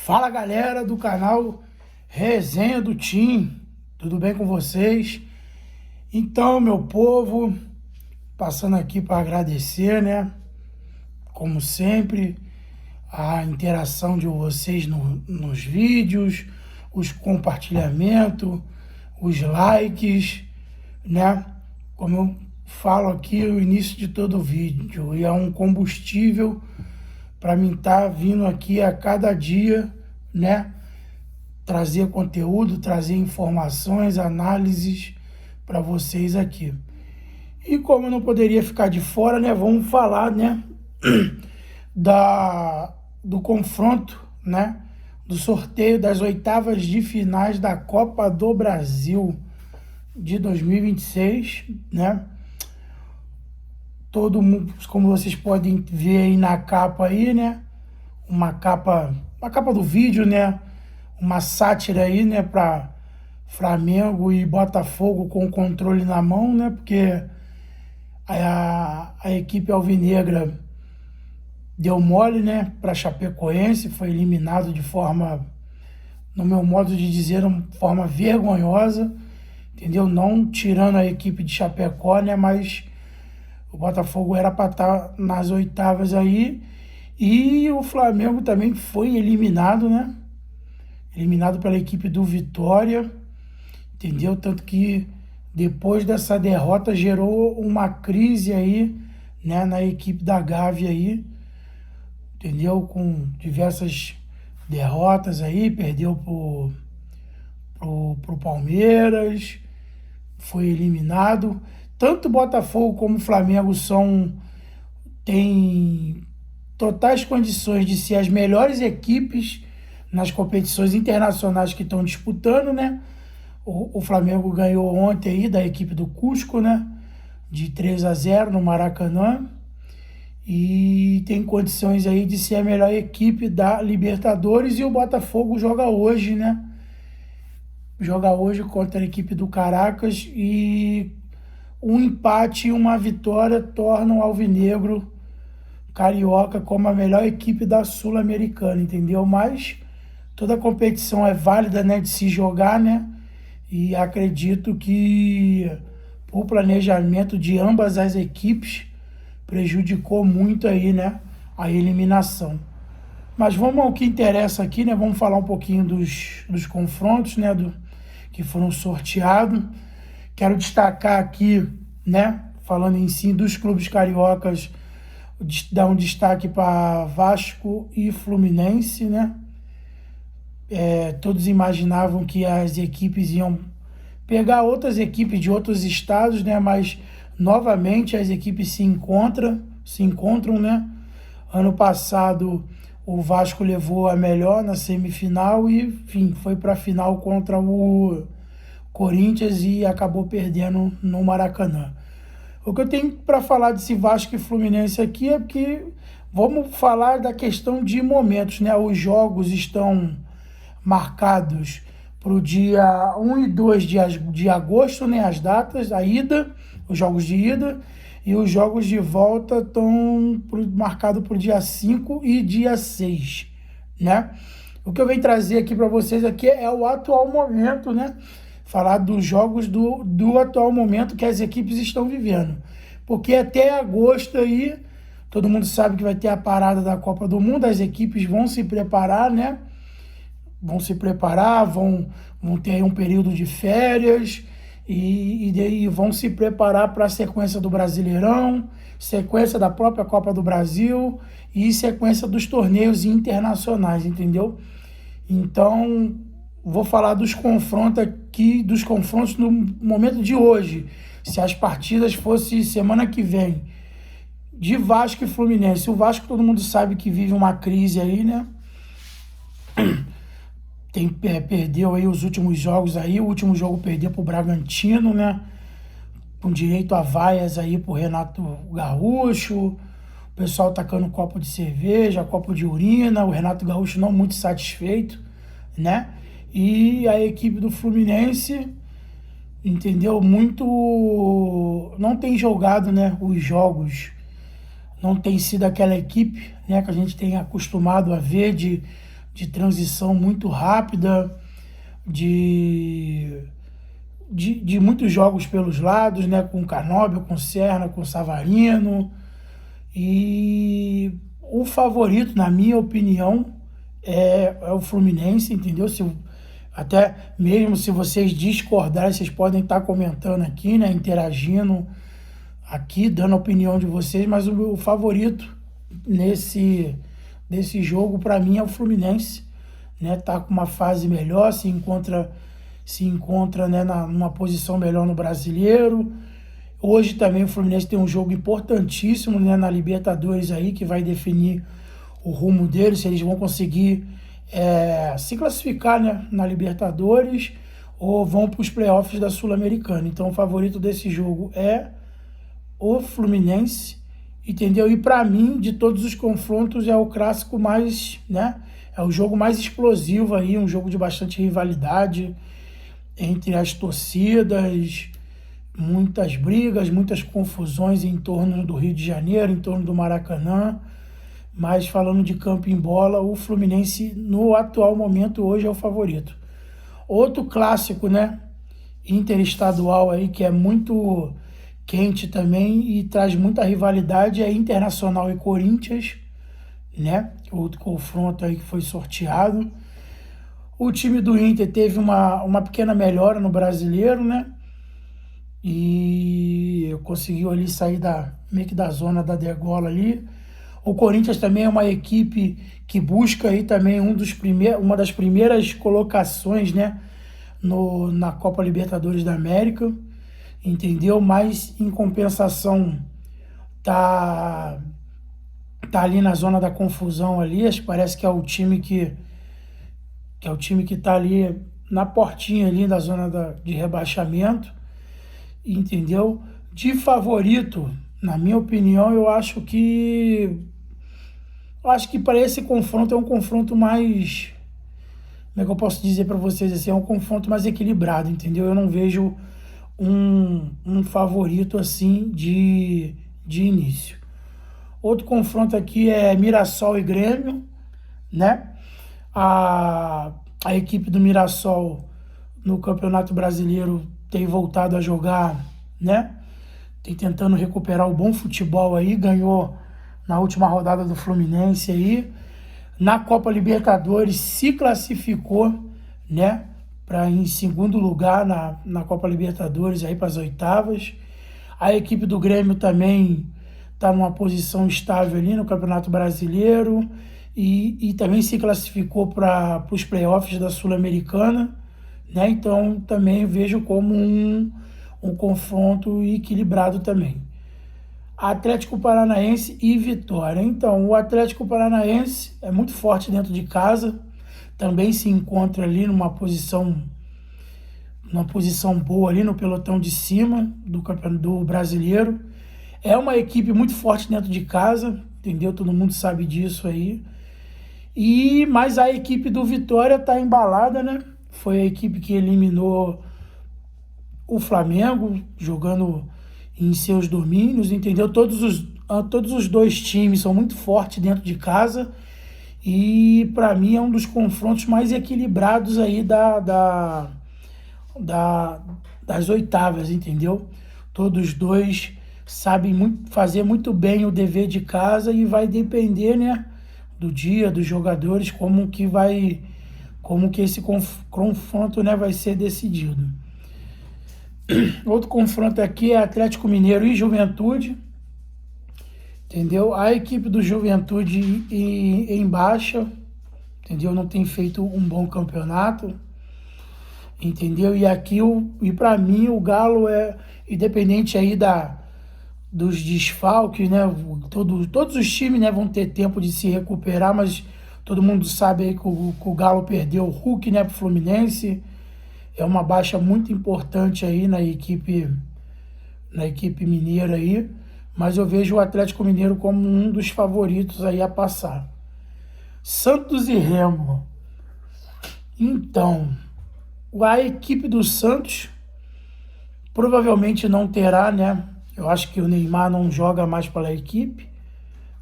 Fala galera do canal Resenha do Tim, tudo bem com vocês? Então, meu povo, passando aqui para agradecer, né? Como sempre, a interação de vocês nos vídeos, os compartilhamentos, os likes, né? Como eu falo aqui no início de todo vídeo, e é um combustível para mim estar vindo aqui a cada dia, né? Trazer conteúdo, trazer informações, análises para vocês aqui. E como eu não poderia ficar de fora, né? Vamos falar, né? Do confronto, né? Do sorteio das oitavas de finais da Copa do Brasil de 2026, né? Todo mundo, como vocês podem ver aí na capa aí, né? Uma capa do vídeo, né? Uma sátira aí, né? Para Flamengo e Botafogo com o controle na mão, né? Porque a equipe alvinegra deu mole, né? Para Chapecoense, foi eliminado de forma, no meu modo de dizer, uma forma vergonhosa, entendeu? Não tirando a equipe de Chapecó, né? Mas o Botafogo era para estar nas oitavas aí. E o Flamengo também foi eliminado, né? Eliminado pela equipe do Vitória, entendeu? Tanto que depois dessa derrota gerou uma crise aí, né? Na equipe da Gávea aí, entendeu? Com diversas derrotas aí, perdeu pro Palmeiras, foi eliminado. Tanto Botafogo como Flamengo têm totais condições de ser as melhores equipes nas competições internacionais que estão disputando, né? O Flamengo ganhou ontem aí da equipe do Cusco, né? De 3-0 no Maracanã. E tem condições aí de ser a melhor equipe da Libertadores. E o Botafogo joga hoje, né? Joga hoje contra a equipe do Caracas e um empate e uma vitória tornam o Alvinegro Carioca como a melhor equipe da Sul-Americana, entendeu? Mas toda a competição é válida, né, de se jogar, né? E acredito que o planejamento de ambas as equipes prejudicou muito aí, né, a eliminação. Mas vamos ao que interessa aqui, né? Vamos falar um pouquinho dos confrontos, né, que foram sorteados. Quero destacar aqui, né, falando em si dos clubes cariocas, dar um destaque para Vasco e Fluminense, né? Todos imaginavam que as equipes iam pegar outras equipes de outros estados, né? Mas novamente as equipes se encontram, né? Ano passado o Vasco levou a melhor na semifinal e, enfim, foi para a final contra o Corinthians e acabou perdendo no Maracanã. O que eu tenho para falar desse Vasco e Fluminense aqui é que vamos falar da questão de momentos, né? Os jogos estão marcados para o dia 1 e 2 de agosto, né? As datas, a ida, os jogos de ida, e os jogos de volta estão marcados para o dia 5 e dia 6, né? O que eu venho trazer aqui para vocês aqui é o atual momento, né? Falar dos jogos do atual momento que as equipes estão vivendo. Porque até agosto aí, todo mundo sabe que vai ter a parada da Copa do Mundo, as equipes vão se preparar, né? Vão se preparar, vão ter aí um período de férias e vão se preparar para a sequência do Brasileirão, sequência da própria Copa do Brasil e sequência dos torneios internacionais, entendeu? Então, vou falar dos confrontos no momento de hoje. Se as partidas fossem semana que vem, de Vasco e Fluminense. O Vasco, todo mundo sabe que vive uma crise aí, né? Perdeu aí os últimos jogos aí. O último jogo perdeu pro Bragantino, né? Com direito a vaias aí pro Renato Gaúcho. O pessoal tacando copo de cerveja, copo de urina. O Renato Gaúcho não muito satisfeito, né? E a equipe do Fluminense, entendeu? Não tem jogado, né, os jogos. Não tem sido aquela equipe, né, que a gente tem acostumado a ver de de transição muito rápida, de muitos jogos pelos lados, né? Com o Canóbio, com o Serna, com o Savarino. E o favorito, na minha opinião, é o Fluminense, entendeu? Até mesmo se vocês discordarem, vocês podem estar comentando aqui, né? Interagindo aqui, dando a opinião de vocês, mas o meu favorito nesse jogo, para mim, é o Fluminense, né? Tá com uma fase melhor, se encontra, né, numa posição melhor no Brasileiro. Hoje também o Fluminense tem um jogo importantíssimo, né, na Libertadores aí, que vai definir o rumo deles, se eles vão conseguir se classificar, né, na Libertadores ou vão para os playoffs da Sul-Americana. Então o favorito desse jogo é o Fluminense, entendeu? E para mim, de todos os confrontos, é o clássico mais, né, é o jogo mais explosivo aí, um jogo de bastante rivalidade entre as torcidas, muitas brigas, muitas confusões em torno do Rio de Janeiro, em torno do Maracanã. Mas falando de campo em bola, o Fluminense no atual momento hoje é o favorito. Outro clássico, né, interestadual aí, que é muito quente também e traz muita rivalidade, é Internacional e Corinthians, né? Outro confronto aí que foi sorteado. O time do Inter teve uma pequena melhora no Brasileiro, né? E conseguiu ali sair meio que da zona da degola ali. O Corinthians também é uma equipe que busca aí também uma das primeiras colocações, né, na Copa Libertadores da América, entendeu? Mas em compensação tá ali na zona da confusão ali. Acho que parece que é o time que tá ali na portinha ali da zona de rebaixamento, entendeu? De favorito, na minha opinião, eu acho que para esse confronto é um confronto mais, como é que eu posso dizer para vocês assim, é um confronto mais equilibrado, entendeu? Eu não vejo um favorito assim de início. Outro confronto aqui é Mirassol e Grêmio, né? A equipe do Mirassol no Campeonato Brasileiro tem voltado a jogar, né? Tem tentando recuperar o bom futebol aí, ganhou na última rodada do Fluminense aí. Na Copa Libertadores se classificou, né? Em segundo lugar na Copa Libertadores aí para as oitavas. A equipe do Grêmio também está numa posição estável ali no Campeonato Brasileiro e também se classificou para os playoffs da Sul-Americana, né? Então também vejo como um confronto equilibrado também. Atlético Paranaense e Vitória. Então, o Atlético Paranaense é muito forte dentro de casa, também se encontra ali numa posição boa ali no pelotão de cima do Brasileiro. É uma equipe muito forte dentro de casa, entendeu? Todo mundo sabe disso aí. Mas a equipe do Vitória está embalada, né? Foi a equipe que eliminou o Flamengo, jogando em seus domínios, entendeu? Todos os dois times são muito fortes dentro de casa e, para mim, é um dos confrontos mais equilibrados aí das oitavas, entendeu? Todos dois sabem fazer muito bem o dever de casa e vai depender, né, do dia, dos jogadores, como que esse confronto, né, vai ser decidido. Outro confronto aqui é Atlético Mineiro e Juventude, entendeu? A equipe do Juventude em baixa, entendeu? Não tem feito um bom campeonato, entendeu? E para mim o Galo independente aí dos desfalques, né? Todos os times, né, vão ter tempo de se recuperar, mas todo mundo sabe aí que o Galo perdeu o Hulk, né, pro Fluminense. É uma baixa muito importante aí na equipe mineira aí, mas eu vejo o Atlético Mineiro como um dos favoritos aí a passar. Santos e Remo. Então, a equipe do Santos provavelmente não terá, né? Eu acho que o Neymar não joga mais pela equipe,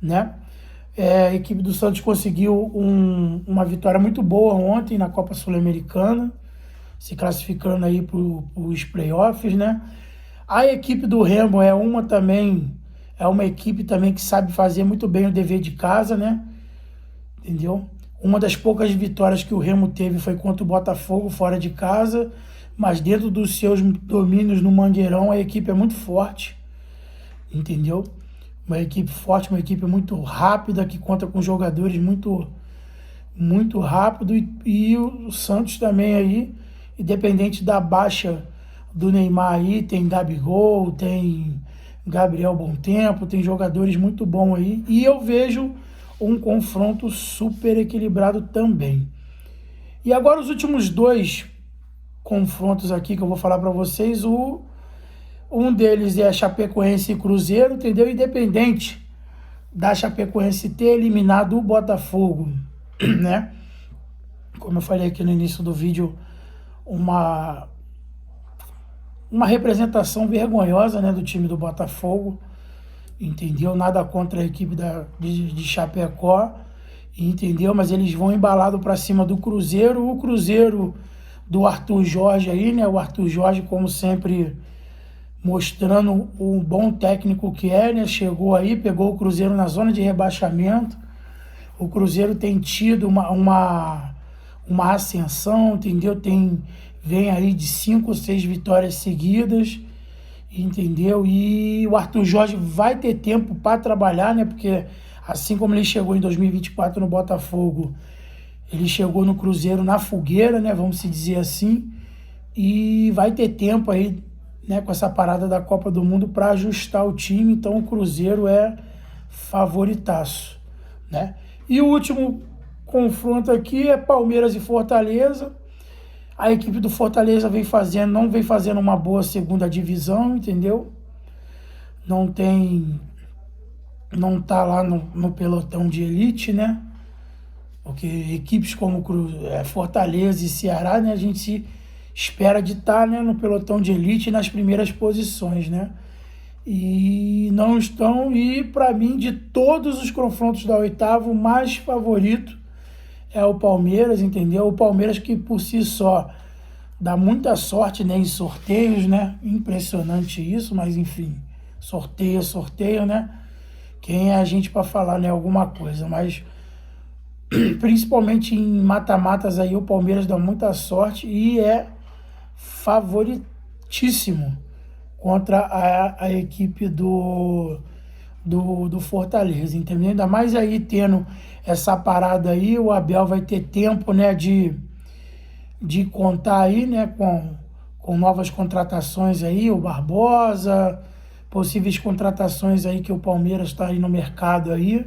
né? A equipe do Santos conseguiu uma vitória muito boa ontem na Copa Sul-Americana, se classificando aí para os playoffs, né? A equipe do Remo é uma equipe também que sabe fazer muito bem o dever de casa, né? Entendeu? Uma das poucas vitórias que o Remo teve foi contra o Botafogo, fora de casa, mas dentro dos seus domínios no Mangueirão, a equipe é muito forte, entendeu? Uma equipe forte, uma equipe muito rápida, que conta com jogadores muito rápido, e o Santos também aí, independente da baixa do Neymar aí, tem Gabigol, tem Gabriel Bom Tempo, tem jogadores muito bons aí, e eu vejo um confronto super equilibrado também. E agora os últimos dois confrontos aqui que eu vou falar para vocês, um deles é Chapecoense e Cruzeiro, entendeu? Independente da Chapecoense ter eliminado o Botafogo, né? Como eu falei aqui no início do vídeo, uma representação vergonhosa, né, do time do Botafogo, entendeu? Nada contra a equipe de Chapecó, entendeu? Mas eles vão embalado para cima do Cruzeiro, o Cruzeiro do Arthur Jorge aí, né? O Arthur Jorge, como sempre, mostrando o bom técnico que é, né? Chegou aí, pegou o Cruzeiro na zona de rebaixamento. O Cruzeiro tem tido uma ascensão, entendeu? Vem aí de 5 ou 6 vitórias seguidas, entendeu? E o Arthur Jorge vai ter tempo para trabalhar, né? Porque assim como ele chegou em 2024 no Botafogo, ele chegou no Cruzeiro na fogueira, né? Vamos se dizer assim. E vai ter tempo aí, né, com essa parada da Copa do Mundo para ajustar o time. Então o Cruzeiro é favoritaço, né? E o último confronto aqui é Palmeiras e Fortaleza. A equipe do Fortaleza não vem fazendo uma boa segunda divisão, entendeu? Não tá lá no pelotão de elite, né? Porque equipes como Fortaleza e Ceará, né, a gente se espera de estar, né, no pelotão de elite nas primeiras posições, né? E não estão, e para mim, de todos os confrontos da oitava, o mais favorito é o Palmeiras, entendeu? O Palmeiras que por si só dá muita sorte, né, em sorteios, né? Impressionante isso, mas enfim, sorteio, né? Quem é a gente para falar, né, alguma coisa, mas principalmente em mata-matas aí o Palmeiras dá muita sorte e é favoritíssimo contra a equipe do Fortaleza, entendeu? Ainda mais aí tendo essa parada aí, o Abel vai ter tempo, né, de contar aí, né, com novas contratações aí, o Barbosa, possíveis contratações aí que o Palmeiras está aí no mercado aí,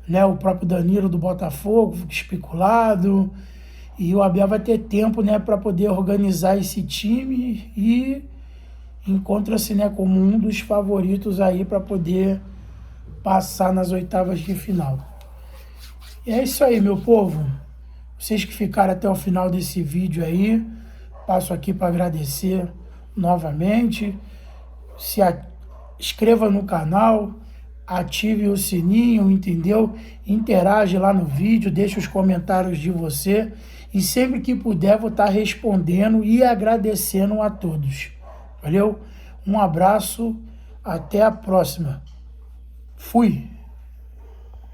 né, o próprio Danilo do Botafogo, especulado, e o Abel vai ter tempo, né, para poder organizar esse time e encontra-se, né, como um dos favoritos aí para poder passar nas oitavas de final. E é isso aí, meu povo. Vocês que ficaram até o final desse vídeo aí, passo aqui para agradecer novamente. Inscreva no canal, ative o sininho, entendeu? Interage lá no vídeo, deixe os comentários de você. E sempre que puder, vou estar respondendo e agradecendo a todos. Valeu? Um abraço, até a próxima. Fui!